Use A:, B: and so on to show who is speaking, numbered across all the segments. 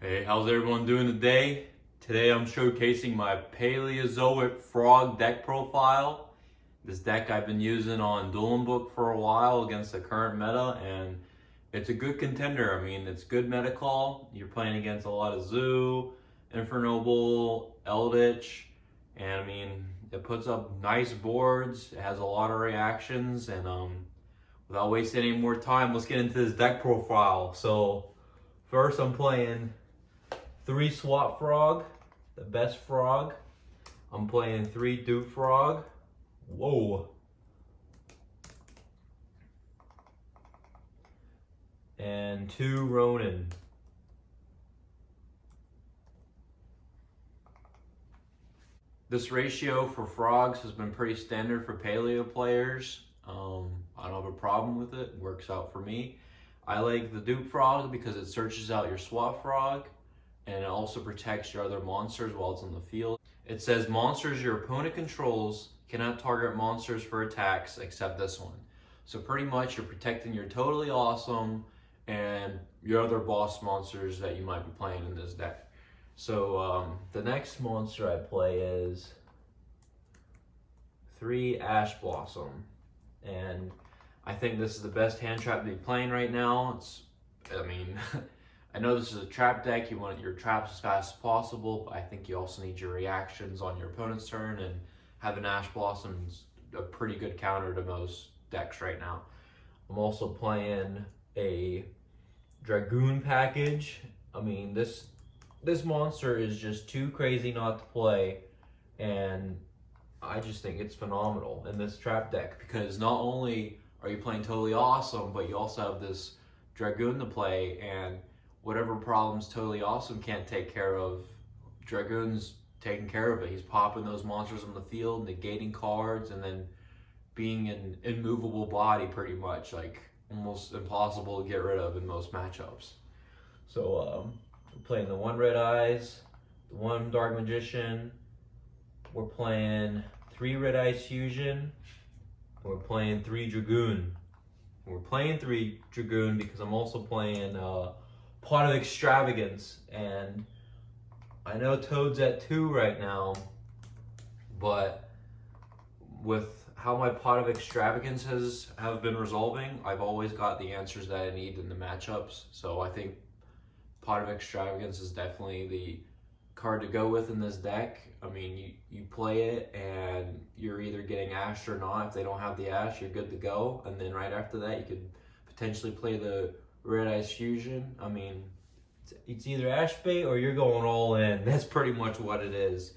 A: Hey, how's everyone doing today? Today I'm showcasing my Paleozoic frog deck profile. This deck I've been using on Dueling book for a while against the current meta, and it's a good contender. I mean, it's good meta call. You're playing against a lot of Zoo, Infernoble, Eldritch, and I mean, it puts up nice boards. It has a lot of reactions, and without wasting any more time, let's get into this deck profile. So first I'm playing 3 Swap Frog, the best frog. I'm playing 3 Dupe Frog. Whoa. And 2 Ronin. This ratio for frogs has been pretty standard for paleo players. I don't have a problem with it. It works out for me. I like the Dupe Frog because it searches out your Swap Frog, and it also protects your other monsters while it's on the field. It says monsters your opponent controls cannot target monsters for attacks except this one. So pretty much you're protecting your Totally Awesome and your other boss monsters that you might be playing in this deck. So the next monster I play is 3 Ash Blossom. And I think this is the best hand trap to be playing right now. I know this is a trap deck, you want your traps as fast as possible, but I think you also need your reactions on your opponent's turn, and having Ash Blossom is a pretty good counter to most decks right now. I'm also playing a Dragoon package. I mean, this monster is just too crazy not to play, and I just think it's phenomenal in this trap deck because not only are you playing Totally Awesome, but you also have this Dragoon to play, and whatever problems Totally Awesome can't take care of, Dragoon's taking care of it. He's popping those monsters on the field, negating cards, and then being an immovable body pretty much, like almost impossible to get rid of in most matchups. So we're playing the 1 Red Eyes, the 1 Dark Magician, we're playing 3 Red Eyes Fusion, we're playing 3 Dragoon. We're playing 3 Dragoon because I'm also playing Pot of Extravagance, and I know Toad's at 2 right now, but with how my Pot of Extravagance have been resolving, I've always got the answers that I need in the matchups. So I think Pot of Extravagance is definitely the card to go with in this deck. I mean, you play it and you're either getting Ash or not. If they don't have the Ash, you're good to go. And then right after that, you could potentially play the Red Eyes Fusion. I mean, it's either Ash bait or you're going all in. That's pretty much what it is.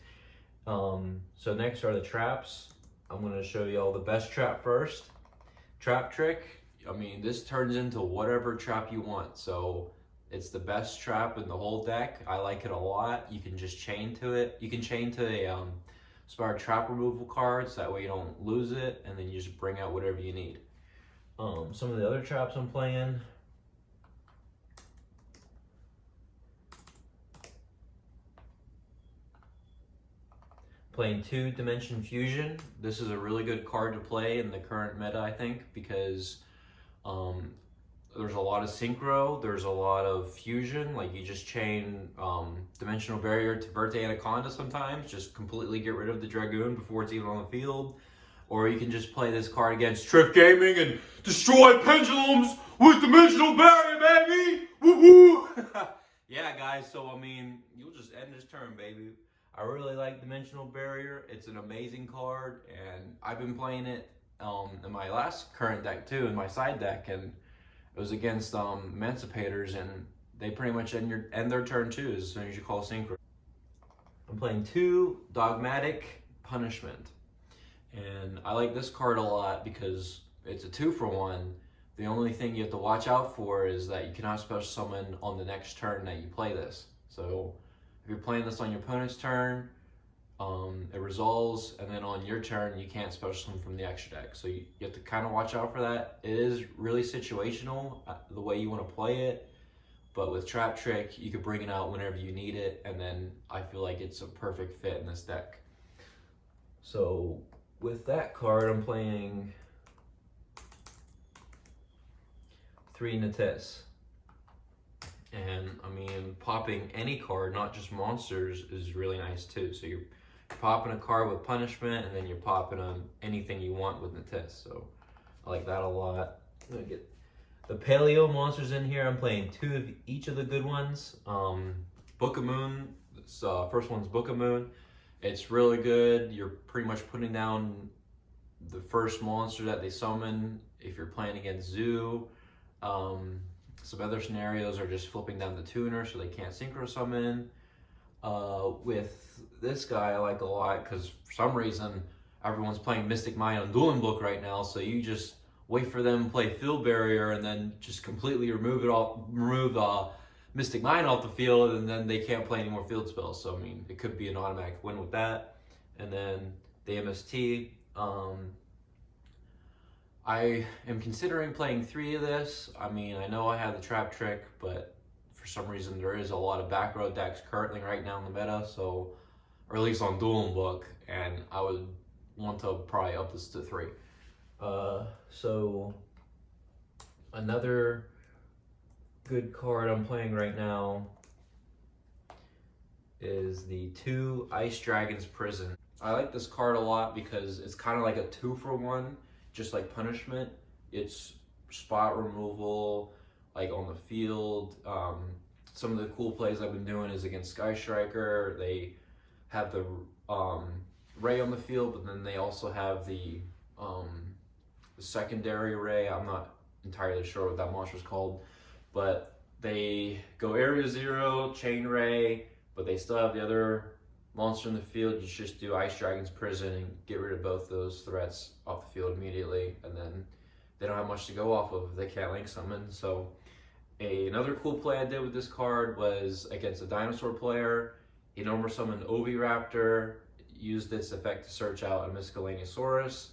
A: So next are the traps. I'm going to show you all the best trap first. Trap Trick. I mean, this turns into whatever trap you want. So it's the best trap in the whole deck. I like it a lot. You can just chain to it. You can chain to a Spire Trap removal cards. That way you don't lose it, and then you just bring out whatever you need. Some of the other traps I'm playing. Playing 2 Dimension Fusion. This is a really good card to play in the current meta, I think, because there's a lot of synchro, there's a lot of fusion, like you just chain Dimensional Barrier to Verte Anaconda sometimes, just completely get rid of the Dragoon before it's even on the field. Or you can just play this card against Triff Gaming and destroy pendulums with Dimensional Barrier, baby! Woo-hoo! Yeah, guys, so I mean, you'll just end this turn, baby. I really like Dimensional Barrier. It's an amazing card, and I've been playing it in my last current deck too, in my side deck, and it was against Emancipators, and they pretty much end their turn too as soon as you call Synchro. I'm playing 2 Dogmatic Punishment, and I like this card a lot because it's a 2-for-1. The only thing you have to watch out for is that you cannot special summon on the next turn that you play this. So if you're playing this on your opponent's turn, it resolves, and then on your turn you can't special summon from the extra deck. So you have to kind of watch out for that. It is really situational the way you want to play it, but with Trap Trick you could bring it out whenever you need it, and then I feel like it's a perfect fit in this deck. So with that card I'm playing 3 Natis. And I mean, popping any card, not just monsters, is really nice too. So you're popping a card with punishment, and then you're popping on anything you want with Natis. So I like that a lot. I'm gonna get the Paleo monsters in here. I'm playing 2 of each of the good ones. Book of Moon, first one's Book of Moon. It's really good. You're pretty much putting down the first monster that they summon if you're playing against Zoo. Some other scenarios are just flipping down the tuner so they can't synchro summon. With this guy, I like a lot because for some reason everyone's playing Mystic Mine on Dueling Book right now, so you just wait for them to play Field Barrier and then just completely remove Mystic Mine off the field, and then they can't play any more field spells. So I mean, it could be an automatic win with that. And then the MST. I am considering playing 3 of this. I mean, I know I have the Trap Trick, but for some reason there is a lot of back row decks currently right now in the meta, so, or at least on Dueling Book, and I would want to probably up this to 3. So another good card I'm playing right now is the 2 Ice Dragons Prison. I like this card a lot because it's kind of like a 2-for-1. Just like punishment, it's spot removal, like on the field. Some of the cool plays I've been doing is against Sky Striker. They have the Ray on the field, but then they also have the secondary Ray. I'm not entirely sure what that monster is called, but they go Area 0, Chain Ray, but they still have the other monster in the field. You just do Ice Dragon's Prison and get rid of both those threats off the field immediately, and then they don't have much to go off of if they can't link summon. So another cool play I did with this card was against a dinosaur player. He normal summoned Oviraptor, used this effect to search out a Miscellaneousaurus.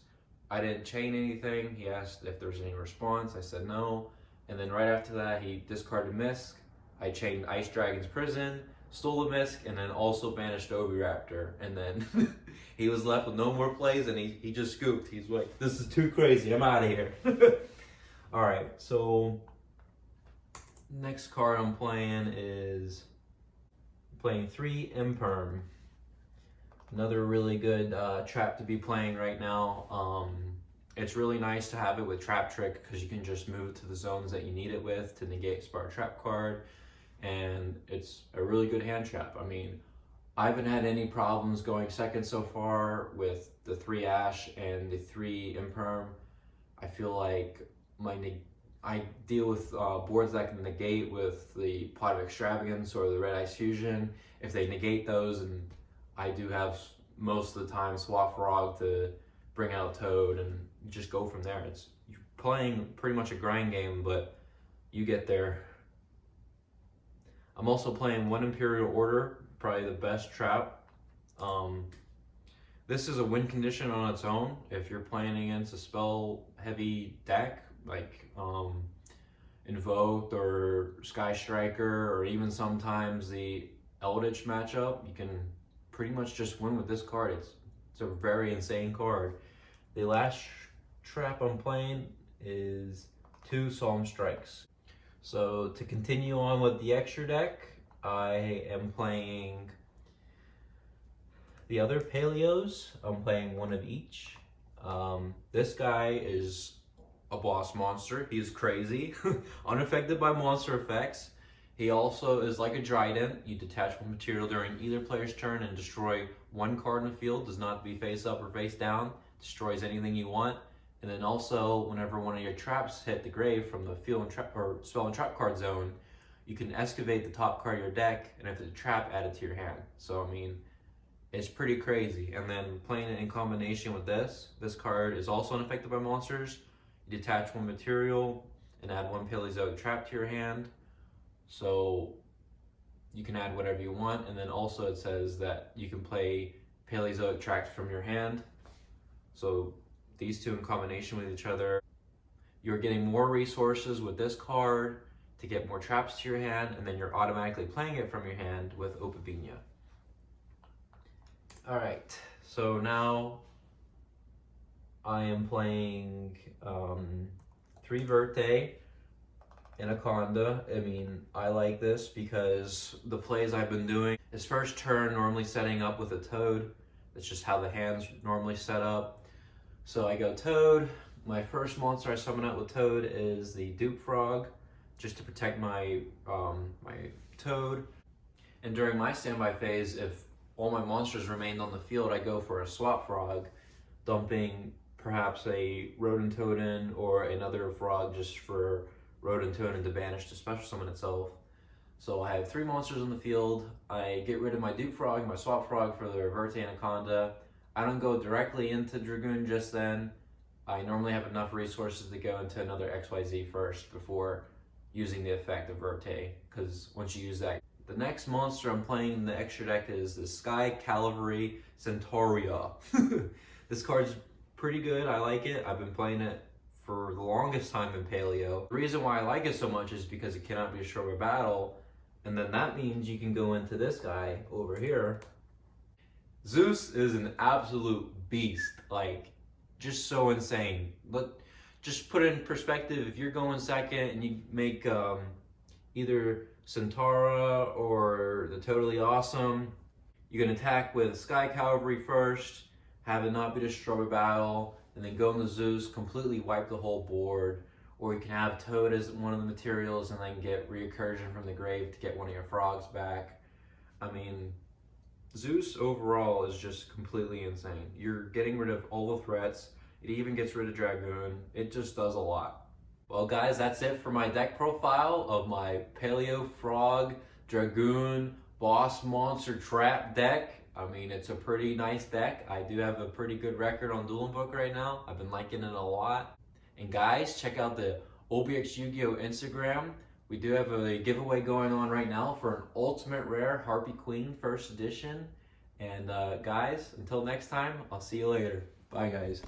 A: I didn't chain anything. He asked if there was any response. I said no. And then right after that, he discarded Misk. I chained Ice Dragon's Prison, stole the Misk, and then also banished Oviraptor. And then he was left with no more plays, and he just scooped. He's like, this is too crazy. I'm out of here. All right, so next card I'm playing is playing 3 Imperm. Another really good trap to be playing right now. It's really nice to have it with Trap Trick because you can just move to the zones that you need it with to negate Spark Trap card. And it's a really good hand trap. I mean, I haven't had any problems going second so far with the 3 Ash and the 3 Imperm. I feel like I deal with boards that can negate with the Pot of Extravagance or the Red Ice Fusion. If they negate those, and I do have most of the time Swap Frog to bring out Toad and just go from there. You're playing pretty much a grind game, but you get there. I'm also playing 1 Imperial Order, probably the best trap. This is a win condition on its own. If you're playing against a spell heavy deck, like Invoked or Sky Striker, or even sometimes the Eldritch matchup, you can pretty much just win with this card. It's a very insane card. The last trap I'm playing is 2 Solemn Strikes. So to continue on with the extra deck, I am playing the other Paleos. I'm playing 1 of each. This guy is a boss monster. He's crazy, unaffected by monster effects. He also is like a Trident. You detach 1 material during either player's turn and destroy 1 card in the field. Does not be face up or face down. Destroys anything you want. And then also, whenever one of your traps hit the grave from the field and trap or spell and trap card zone, you can excavate the top card of your deck, and if it's a trap, add it to your hand. So I mean, it's pretty crazy. And then playing it in combination with this card is also unaffected by monsters. You detach 1 material and add 1 Paleozoic trap to your hand. So you can add whatever you want. And then also it says that you can play Paleozoic traps from your hand. So these 2 in combination with each other, you're getting more resources with this card to get more traps to your hand, and then you're automatically playing it from your hand with Opabinia. All right, so now I am playing 3 Verte. Anaconda. I mean, I like this because the plays I've been doing is first turn normally setting up with a toad. That's just how the hands normally set up. So I go toad. My first monster I summon out with toad is the dupe frog, just to protect my my toad. And during my standby phase, if all my monsters remained on the field, I go for a swap frog, dumping perhaps a rodent toad or another frog just for rodent toad to banish to special summon itself. So I have 3 monsters on the field. I get rid of my dupe frog, my swap frog for the reverte anaconda. I don't go directly into Dragoon just then. I normally have enough resources to go into another XYZ first before using the effect of Verte, because once you use that. The next monster I'm playing in the extra deck is the Sky Cavalry Centauria. This card's pretty good, I like it. I've been playing it for the longest time in Paleo. The reason why I like it so much is because it cannot be destroyed by battle, and then that means you can go into this guy over here. Zeus is an absolute beast, like, just so insane. But just put it in perspective, if you're going second and you make either Centaura or the Totally Awesome, you can attack with Sky Cavalry first, have it not be destroyed by battle, and then go into Zeus, completely wipe the whole board. Or you can have Toad as one of the materials and then get Recursion from the grave to get one of your frogs back. I mean, Zeus overall is just completely insane. You're getting rid of all the threats. It even gets rid of Dragoon. It just does a lot. Well guys, that's it for my deck profile of my Paleo Frog Dragoon Boss Monster Trap deck. I mean, it's a pretty nice deck. I do have a pretty good record on Dueling Book right now. I've been liking it a lot. And guys, check out the OBX Yu-Gi-Oh! Instagram. We do have a giveaway going on right now for an Ultimate Rare Harpy Queen First Edition. And guys, until next time, I'll see you later. Bye guys.